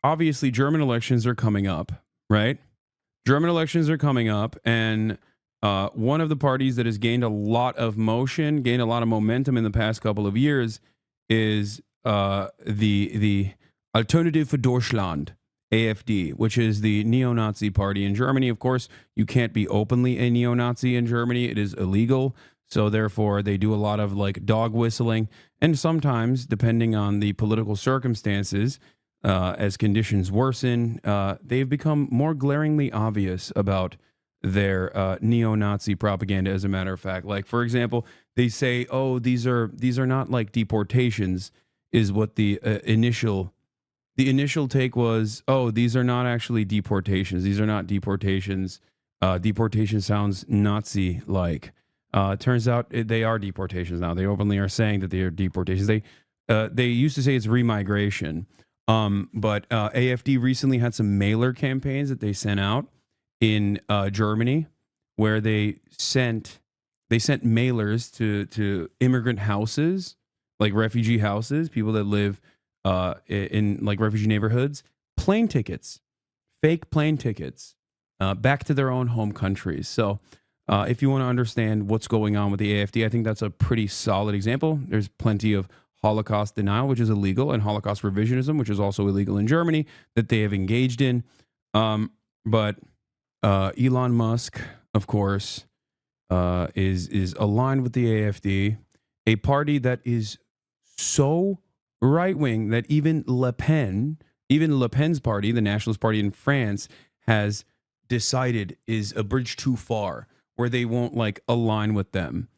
obviously German elections are coming up, right? German elections are coming up, and one of the parties that has gained a lot of motion, gained a lot of momentum in the past couple of years, is the Alternative for Deutschland, AfD, which is the neo-Nazi party in Germany. Of course, you can't be openly a neo-Nazi in Germany; it is illegal. So therefore, they do a lot of like dog whistling, and sometimes, depending on the political circumstances, as conditions worsen, they've become more glaringly obvious about their neo-Nazi propaganda. As a matter of fact, like for example, they say, "Oh, these are not like deportations," is what the initial take was. "Oh, these are not actually deportations. These are not deportations. Deportation sounds Nazi-like." Turns out they are deportations now. They openly are saying that they are deportations. They used to say it's remigration. But AfD recently had some mailer campaigns that they sent out in Germany, where they sent mailers to immigrant houses, like refugee houses, people that live in like refugee neighborhoods, plane tickets, fake plane tickets, back to their own home countries. So if you want to understand what's going on with the AfD, I think that's a pretty solid example. There's plenty of Holocaust denial, which is illegal, and Holocaust revisionism, which is also illegal in Germany, that they have engaged in. But Elon Musk, of course, is aligned with the AfD, a party that is so right wing that even Le Pen's party, the Nationalist Party in France, has decided is a bridge too far, where they won't like align with them,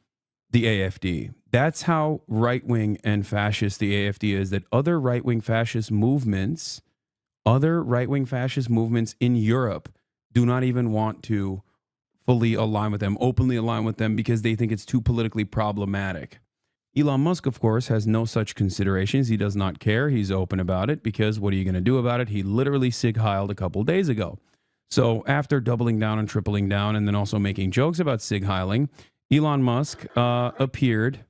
the AfD. That's how right-wing and fascist the AfD is, that other right-wing fascist movements in Europe do not even want to fully align with them, openly align with them, because they think it's too politically problematic. Elon Musk, of course, has no such considerations. He does not care. He's open about it, because what are you going to do about it? He literally sig heiled a couple days ago. So after doubling down and tripling down and then also making jokes about sig heiling, Elon Musk appeared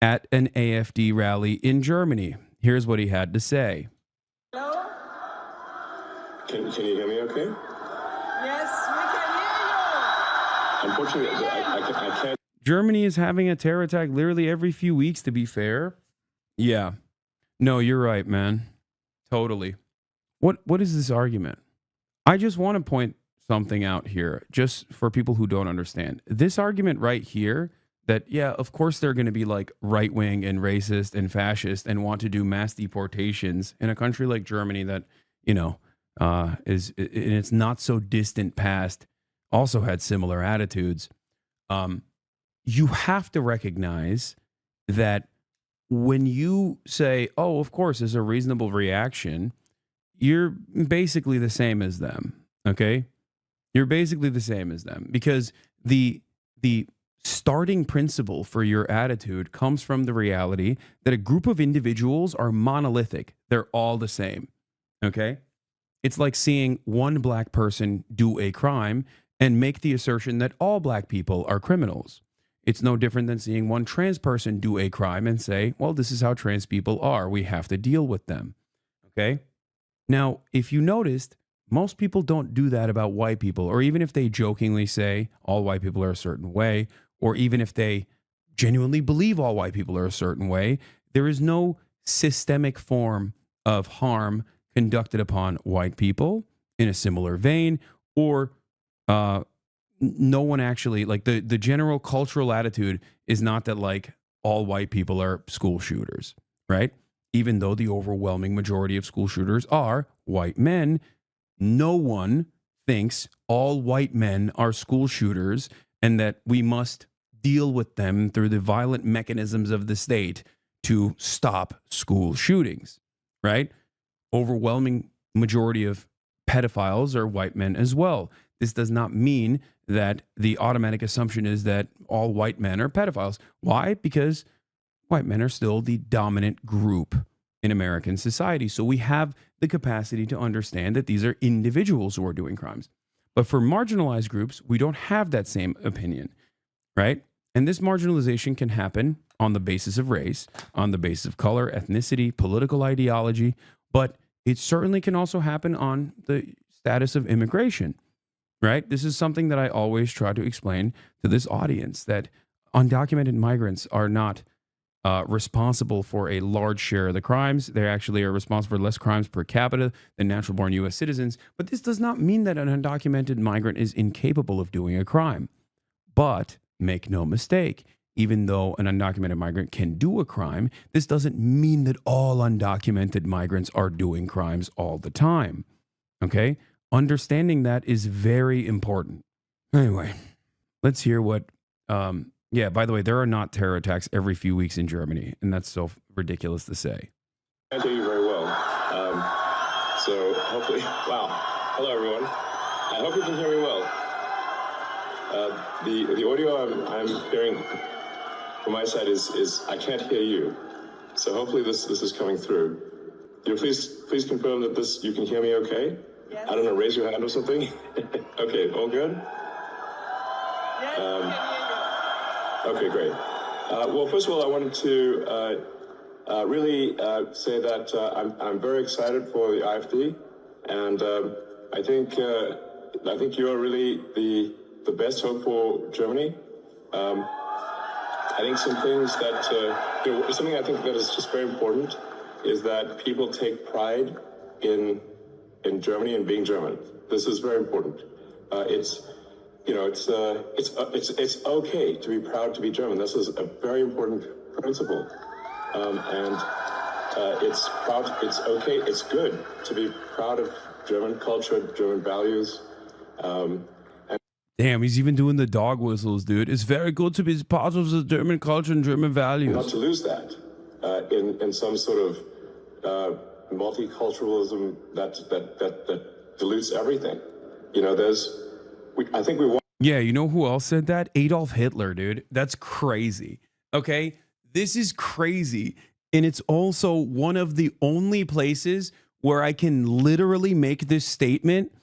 at an AfD rally in Germany. Here's what he had to say. Hello? Can you hear me okay? Yes, we can hear you. Unfortunately, I can't. Germany is having a terror attack literally every few weeks, to be fair. Yeah. No, you're right, man. Totally. What is this argument? I just want to point something out here, just for people who don't understand. This argument right here, that, yeah, of course they're going to be like right-wing and racist and fascist and want to do mass deportations in a country like Germany that, you know, is in its not so distant past also had similar attitudes. You have to recognize that when you say, oh, of course, there's a reasonable reaction, you're basically the same as them, okay? You're basically the same as them, because the starting principle for your attitude comes from the reality that a group of individuals are monolithic. They're all the same, okay? It's like seeing one black person do a crime and make the assertion that all black people are criminals. It's no different than seeing one trans person do a crime and say, well, this is how trans people are. We have to deal with them, okay? Now, if you noticed, most people don't do that about white people, or even if they jokingly say all white people are a certain way, or even if they genuinely believe all white people are a certain way, there is no systemic form of harm conducted upon white people in a similar vein, or no one actually, like the general cultural attitude is not that like all white people are school shooters, right? Even though the overwhelming majority of school shooters are white men, no one thinks all white men are school shooters and that we must deal with them through the violent mechanisms of the state to stop school shootings, right? Overwhelming majority of pedophiles are white men as well. This does not mean that the automatic assumption is that all white men are pedophiles. Why? Because white men are still the dominant group in American society. So we have the capacity to understand that these are individuals who are doing crimes. But for marginalized groups, we don't have that same opinion, right? And this marginalization can happen on the basis of race, on the basis of color, ethnicity, political ideology. But it certainly can also happen on the status of immigration, right? This is something that I always try to explain to this audience, that undocumented migrants are not responsible for a large share of the crimes. They actually are responsible for less crimes per capita than natural born U.S. citizens. But this does not mean that an undocumented migrant is incapable of doing a crime. But make no mistake, even though an undocumented migrant can do a crime, this doesn't mean that all undocumented migrants are doing crimes all the time. Okay? Understanding that is very important. Anyway, let's hear what yeah, by the way, there are not terror attacks every few weeks in Germany, and that's so ridiculous to say. I hear you very well. So hopefully, wow. Hello, everyone. I hope you can hear me well. The audio I'm hearing from my side is I can't hear you. So hopefully this is coming through. You please confirm that you can hear me okay? Yes. I don't know, raise your hand or something. Okay, all good? Yes, we can hear you. Okay, great. Well, first of all, I wanted to really say that I'm very excited for the AfD, and I think you're really the best hope for Germany. I think some things that something I think that is just very important is that people take pride in Germany and being German. This is very important. It's okay to be proud to be German. This is a very important principle, and it's okay. It's good to be proud of German culture, German values. Damn, he's even doing the dog whistles, dude. It's very good to be part of the German culture and German values. Not to lose that in some sort of multiculturalism that dilutes everything. I think we want. Yeah, you know who else said that? Adolf Hitler, dude. That's crazy. Okay? This is crazy. And it's also one of the only places where I can literally make this statement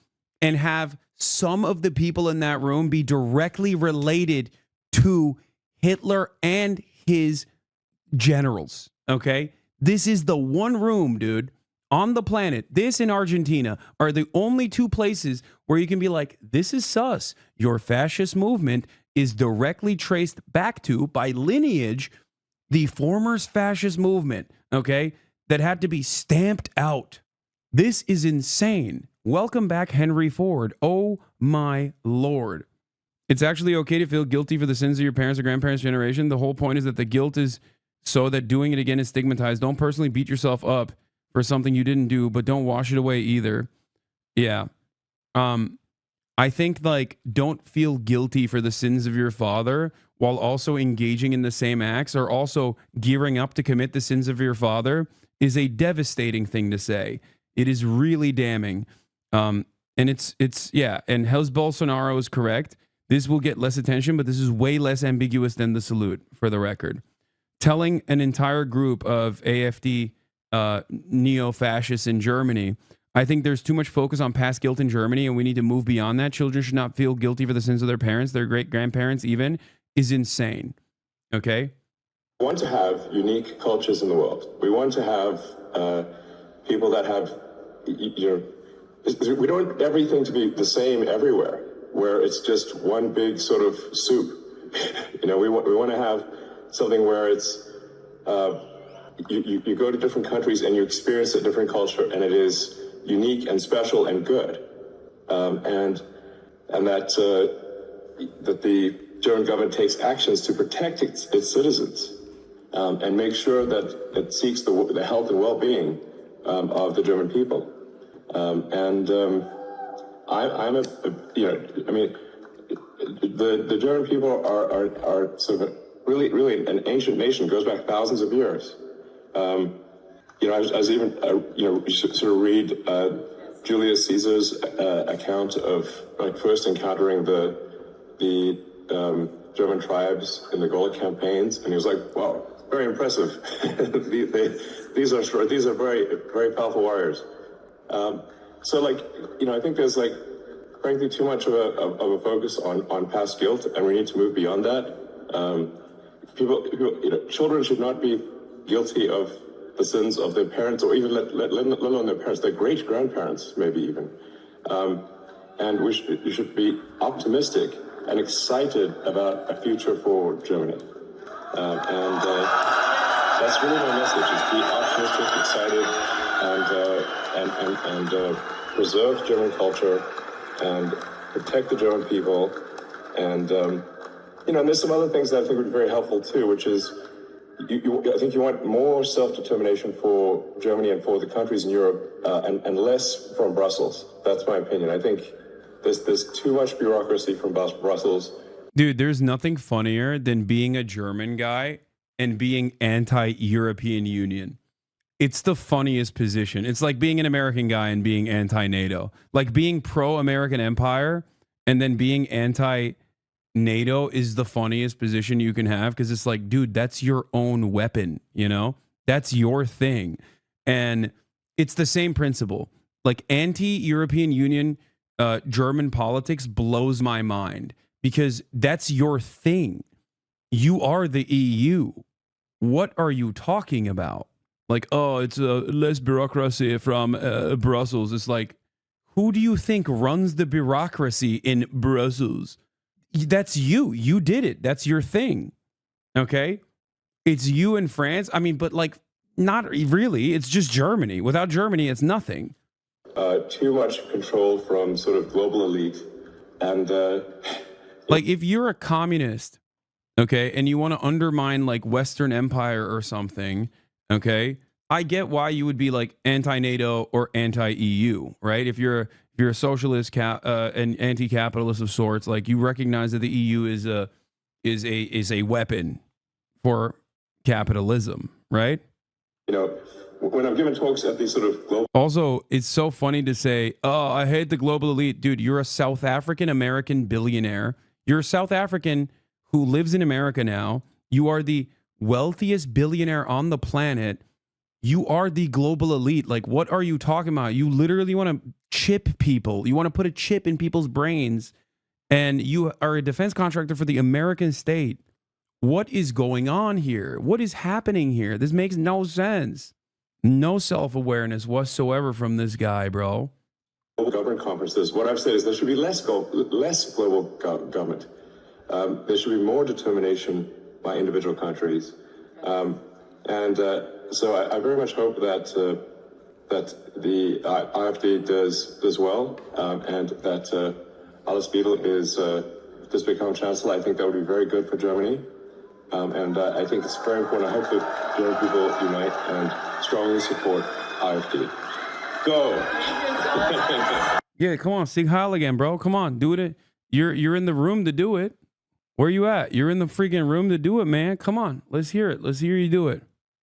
and have some of the people in that room be directly related to Hitler and his generals. Okay? This is the one room, dude, on the planet. This and Argentina are the only two places where you can be like, this is sus. Your fascist movement is directly traced back to, by lineage, the former fascist movement, okay, that had to be stamped out. This is insane. Welcome back, Henry Ford. Oh, my Lord. It's actually okay to feel guilty for the sins of your parents' or grandparents' generation. The whole point is that the guilt is so that doing it again is stigmatized. Don't personally beat yourself up for something you didn't do, but don't wash it away either. Yeah. I think, like, don't feel guilty for the sins of your father while also engaging in the same acts or also gearing up to commit the sins of your father is a devastating thing to say. It is really damning. And it's yeah, and How's Bolsonaro is correct. This will get less attention, but this is way less ambiguous than the salute, for the record. Telling an entire group of AfD neo-fascists in Germany, I think there's too much focus on past guilt in Germany, and we need to move beyond that. Children should not feel guilty for the sins of their parents, their great-grandparents even, is insane. Okay? We want to have unique cultures in the world. We want to have people that have, we don't want everything to be the same everywhere, where it's just one big sort of soup. We want to have something where it's, you go to different countries and you experience a different culture, and it is unique and special and good, and that the German government takes actions to protect its citizens and make sure that it seeks the health and well-being of the German people. The German people are sort of really an ancient nation, goes back thousands of years. I was even, sort of read Julius Caesar's account of first encountering the German tribes in the Gaulic campaigns, and he was like, "Wow, very impressive. These are very, very powerful warriors." I think there's frankly too much of a focus on past guilt, and we need to move beyond that. Children should not be guilty of the sins of their parents, or even let alone their parents, their great-grandparents, maybe even. And we should be optimistic and excited about a future for Germany. That's really my message, is be optimistic, excited, and preserve German culture and protect the German people. And, and there's some other things that I think would be very helpful too, which is I think you want more self-determination for Germany and for the countries in Europe, and less from Brussels. That's my opinion. I think there's too much bureaucracy from Brussels. Dude, there's nothing funnier than being a German guy and being anti-European Union. It's the funniest position. It's like being an American guy and being anti-NATO. Like being pro-American empire and then being anti-NATO is the funniest position you can have, because it's like, dude, that's your own weapon, That's your thing. And it's the same principle. Like anti-European Union German politics blows my mind, because that's your thing. You are the EU. What are you talking about? Like, oh, it's less bureaucracy from Brussels. It's like, who do you think runs the bureaucracy in Brussels? That's you. You did it. That's your thing. Okay? It's you and France. I mean, but like, not really. It's just Germany. Without Germany, it's nothing. Too much control from sort of global elite. And like, if you're a communist, okay, and you want to undermine like Western Empire or something, okay, I get why you would be like anti-NATO or anti-EU, right? If you're a socialist and anti-capitalist of sorts, like you recognize that the EU is a weapon for capitalism, right? When I'm giving talks at these sort of global... Also, it's so funny to say, oh, I hate the global elite. Dude, you're a South African American billionaire. You're a South African who lives in America now. You are the wealthiest billionaire on the planet. You are the global elite. Like, what are you talking about? You literally want to chip people. You want to put a chip in people's brains. And you are a defense contractor for the American state. What is going on here? What is happening here? This makes no sense. No self-awareness whatsoever from this guy, bro. Global government conferences. What I've said is there should be less global government. There should be more determination by individual countries. So I very much hope that the AfD does well, and that Alice Beadle does become chancellor. I think that would be very good for Germany. And I think it's very important. I hope that German people unite and strongly support AfD. Go! Yeah, come on, Sig Heil again, bro. Come on, do it. You're in the room to do it. Where you at? You're in the freaking room to do it, man. Come on, let's hear it. Let's hear you do it.